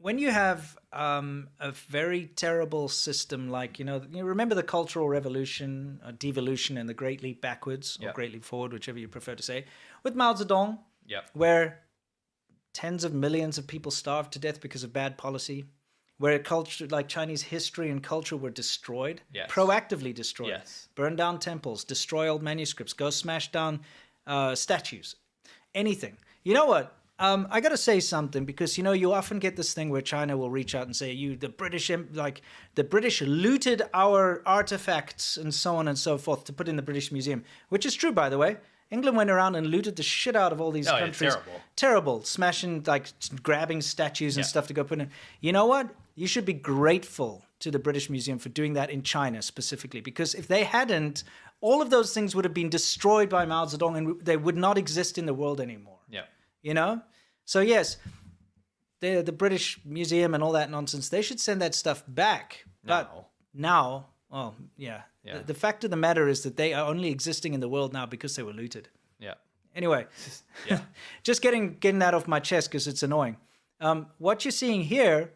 when you have a very terrible system like, you remember the Cultural Revolution, devolution, and the Great Leap Backwards, or Great Leap Forward, whichever you prefer to say, with Mao Zedong, where tens of millions of people starved to death because of bad policy, where culture like Chinese history and culture were destroyed, proactively destroyed, burn down temples, destroy old manuscripts, go smash down statues, anything. You know what? I got to say something, because, you often get this thing where China will reach out and say, the British looted our artifacts and so on and so forth to put in the British Museum, which is true, by the way. England went around and looted the shit out of all these countries. Terrible. Smashing, grabbing statues and stuff to go put in. You know what? You should be grateful to the British Museum for doing that in China specifically, because if they hadn't, all of those things would have been destroyed by Mao Zedong and they would not exist in the world anymore. Yeah. So yes, the British Museum and all that nonsense, they should send that stuff back. But now, the fact of the matter is that they are only existing in the world now because they were looted. Yeah. Anyway, just getting that off my chest because it's annoying. What you're seeing here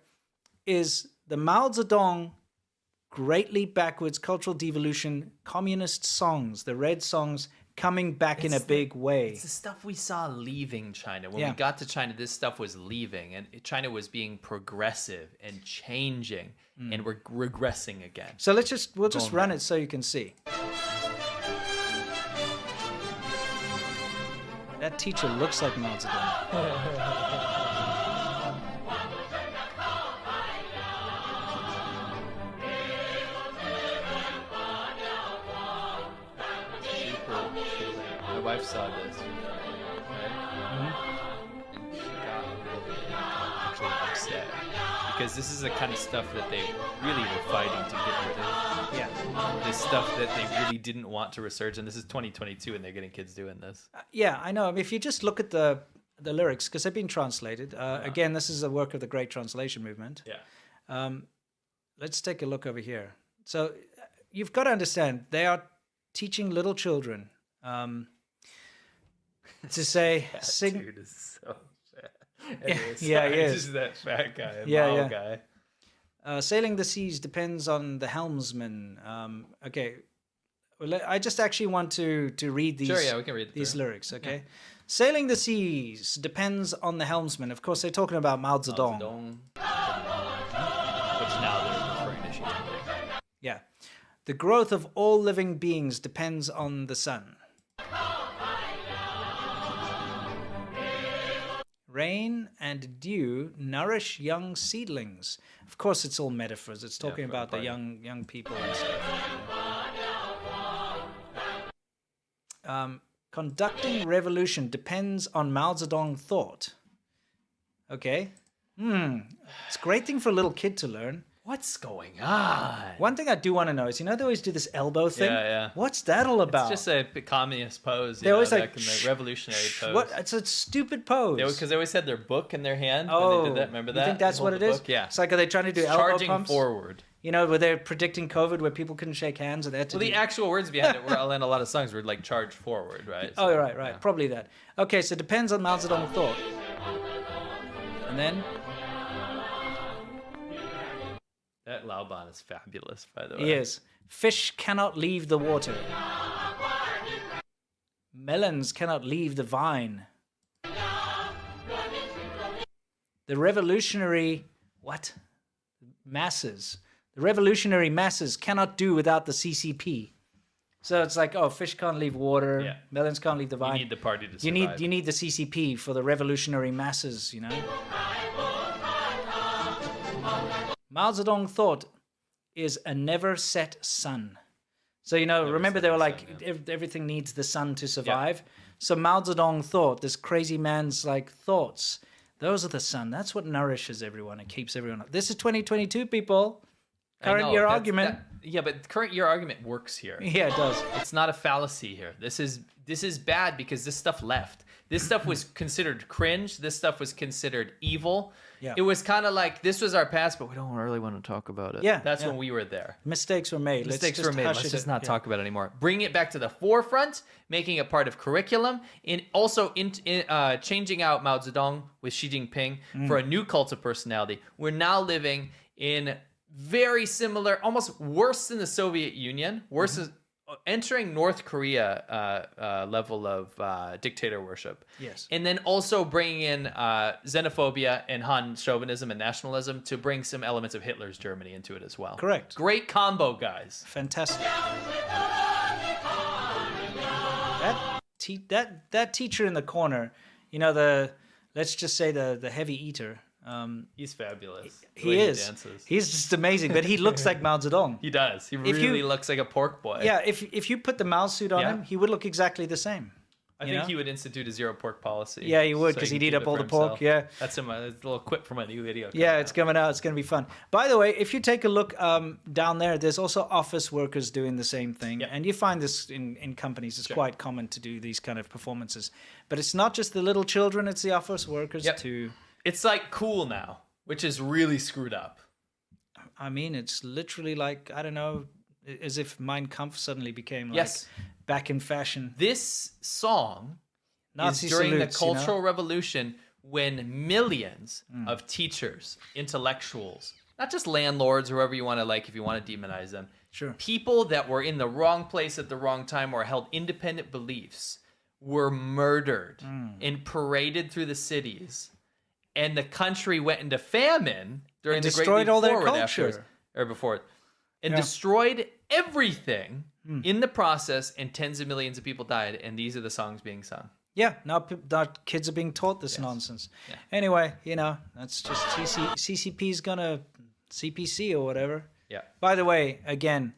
is the Mao Zedong Great Leap Backwards, Cultural Devolution, communist songs, the red songs, coming back in a big way. It's the stuff we saw leaving China. When we got to China, this stuff was leaving, and China was being progressive and changing, and we're regressing again. So we'll just run it so you can see. That teacher looks like Mao Zedong. My wife saw this, right? And she got actually upset, because this is the kind of stuff that they really were fighting to get rid of. Yeah. This stuff that they really didn't want to resurge, and this is 2022, and they're getting kids doing this. Yeah, I know. I mean, if you just look at the lyrics, because they've been translated. Again, this is a work of the Great Translation Movement. Yeah. Let's take a look over here. So you've got to understand, they are teaching little children to say, sing. Dude is so fat. Yeah, he is. Just that fat guy, Mao guy. Sailing the seas depends on the helmsman. Okay, well, I just actually want to read these. Sure, yeah, we can read these lyrics. Okay, yeah. Sailing the seas depends on the helmsman. Of course, they're talking about Mao Zedong. Which now they're referring to Xi Jinping. Yeah, the growth of all living beings depends on the sun. Rain and dew nourish young seedlings. Of course, it's all metaphors. It's talking about the young people and stuff. Conducting revolution depends on Mao Zedong thought. Okay. It's a great thing for a little kid to learn. What's going on? One thing I do want to know is, they always do this elbow thing. Yeah. What's that all about? It's just a communist pose. They always back in the revolutionary pose. What? It's a stupid pose. Because they always had their book in their hand when they did that. Remember that? You think that's what it is? Book? Yeah. It's like, are they trying to do elbow charging pumps? Forward. Where they're predicting COVID, where people couldn't shake hands, and they had to. Well, the actual words behind it were in a lot of songs were like charge forward, right? So, right. Yeah. Probably that. Okay, so it depends on Mao Zedong thought. And then. That Laoban is fabulous, by the way. He is. Fish cannot leave the water. Melons cannot leave the vine. The revolutionary masses. The revolutionary masses cannot do without the CCP. So it's like, fish can't leave water. Melons can't leave the vine. You need the party to survive. You need the CCP for the revolutionary masses, Mao Zedong thought is a never set sun. So, remember they were like, everything needs the sun to survive. Yeah. So Mao Zedong thought, this crazy man's thoughts, those are the sun. That's what nourishes everyone and keeps everyone up. This is 2022, people. Current year argument. But current year argument works here. Yeah, it does. It's not a fallacy here. This is bad because this stuff left. This stuff was considered cringe. This stuff was considered evil. Yeah. It was kind of like, this was our past, but we don't really want to talk about it. Yeah, That's yeah. when we were there. Mistakes were made. Mistakes were made. Let's just not talk about it anymore. Bring it back to the forefront, making it part of curriculum, and also changing out Mao Zedong with Xi Jinping for a new cult of personality. We're now living in very similar, almost worse than the Soviet Union, worse than entering North Korea level of dictator worship. Yes. And then also bringing in xenophobia and Han chauvinism and nationalism to bring some elements of Hitler's Germany into it as well. Correct. Great combo, guys. Fantastic. That teacher in the corner, you know, let's just say the heavy eater. He's fabulous. He is. He's just amazing, but he looks like Mao Zedong. He does. He really looks like a pork boy. Yeah, if you put the Mao suit on him, he would look exactly the same. I think he would institute a zero pork policy. Yeah, he would, because he'd eat up all the pork. Yeah, that's a little quip from a new video. Yeah, it's coming out. It's going to be fun. By the way, if you take a look down there, there's also office workers doing the same thing, and you find this in companies. It's quite common to do these kind of performances, but it's not just the little children; it's the office workers too. It's like cool now, which is really screwed up. I mean, it's literally like, I don't know, as if Mein Kampf suddenly became like back in fashion. This song Nazi is during salutes, the Cultural Revolution, when millions of teachers, intellectuals, not just landlords or whoever you want to like, if you want to demonize them, people that were in the wrong place at the wrong time or held independent beliefs were murdered and paraded through the cities. And the country went into famine during the Great Leap Forward afterwards, or before it, and destroyed everything in the process, and tens of millions of people died, and these are the songs being sung. Yeah, now kids are being taught this nonsense. Yeah. Anyway, you know, that's just CCP's gonna CPC or whatever. Yeah. By the way, again,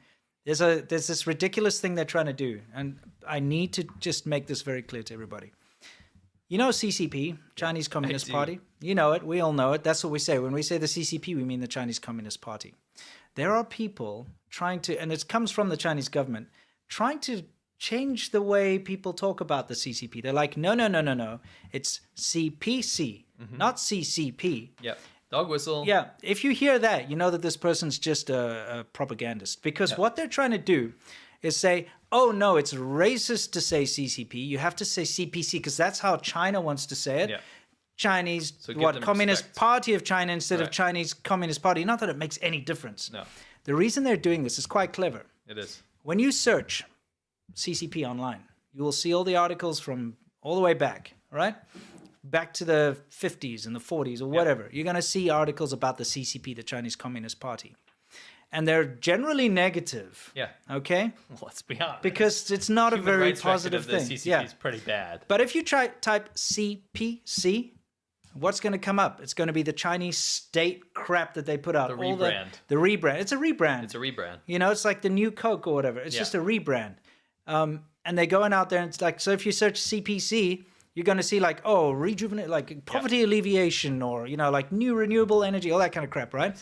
there's this ridiculous thing they're trying to do, and I need to just make this very clear to everybody. You know CCP, Chinese Communist Party? You know it. We all know it. That's what we say. When we say the CCP, we mean the Chinese Communist Party. There are people trying to, and it comes from the Chinese government, trying to change the way people talk about the CCP. They're like, no. It's CPC, not CCP. Yep. Dog whistle. Yeah. If you hear that, you know that this person's just a propagandist. Because what they're trying to do is say, oh, no, it's racist to say CCP. You have to say CPC because that's how China wants to say it. Yeah. Chinese, Communist respect. Party of China instead of Chinese Communist Party. Not that it makes any difference. No. The reason they're doing this is quite clever. It is. When you search CCP online, you will see all the articles from all the way back, right? Back to the 50s and the 40s or whatever. You're going to see articles about the CCP, the Chinese Communist Party. And they're generally negative. Yeah. Okay? Well, let's be honest. Because it's not a very positive thing. The CCP is pretty bad. But if you type CPC, what's going to come up? It's going to be the Chinese state crap that they put out. The rebrand. The rebrand. It's a rebrand. It's a rebrand. You know, it's like the new Coke or whatever. It's just a rebrand. And they're going out there and it's like, so if you search CPC, you're going to see like, oh, rejuvenate, like poverty alleviation or, you know, like new renewable energy, all that kind of crap, right?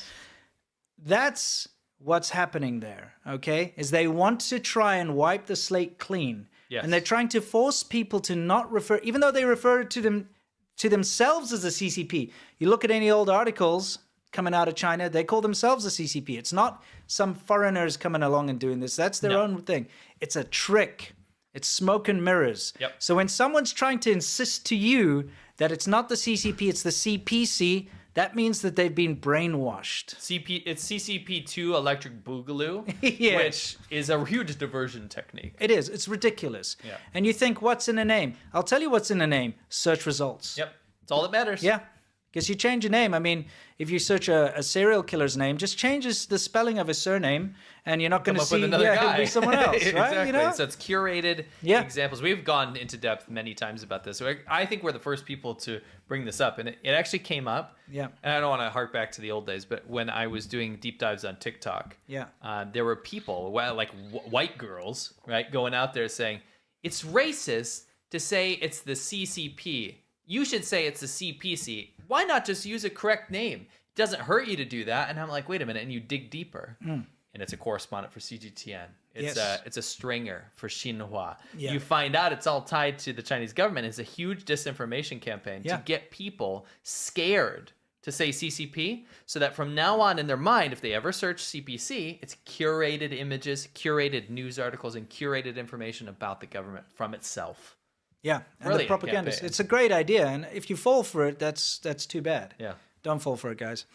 That's what's happening there, okay? Is they want to try and wipe the slate clean. Yes. And they're trying to force people to not refer, even though they refer to themselves as the CCP. You look at any old articles coming out of China, they call themselves the CCP. It's not some foreigners coming along and doing this. That's their own thing. It's a trick. It's smoke and mirrors. Yep. So when someone's trying to insist to you that it's not the CCP, it's the CPC, that means that they've been brainwashed. It's CCP2 Electric Boogaloo, Yes. which is a huge diversion technique. It is. It's ridiculous. Yeah. And you think, what's in a name? I'll tell you what's in a name. Search results. Yep. It's all that matters. Yeah. Because you change your name. I mean, if you search a serial killer's name, just changes the spelling of his surname, and you're not going to see it'll be someone else, right? Exactly. You know? So it's curated examples. We've gone into depth many times about this. So I think we're the first people to bring this up, and it actually came up. Yeah. And I don't want to hark back to the old days, but when I was doing deep dives on TikTok, there were people, like white girls, right, going out there saying it's racist to say it's the CCP. You should say it's the CPC. Why not just use a correct name? It doesn't hurt you to do that. And I'm like, wait a minute. And you dig deeper. And it's a correspondent for CGTN. It's a stringer for Xinhua. Yeah. You find out it's all tied to the Chinese government. It's a huge disinformation campaign to get people scared to say CCP, so that from now on in their mind, if they ever search CPC, it's curated images, curated news articles, and curated information about the government from itself. Yeah, and Brilliant the propaganda. campaign. It's a great idea, and if you fall for it, that's too bad. Yeah. Don't fall for it, guys.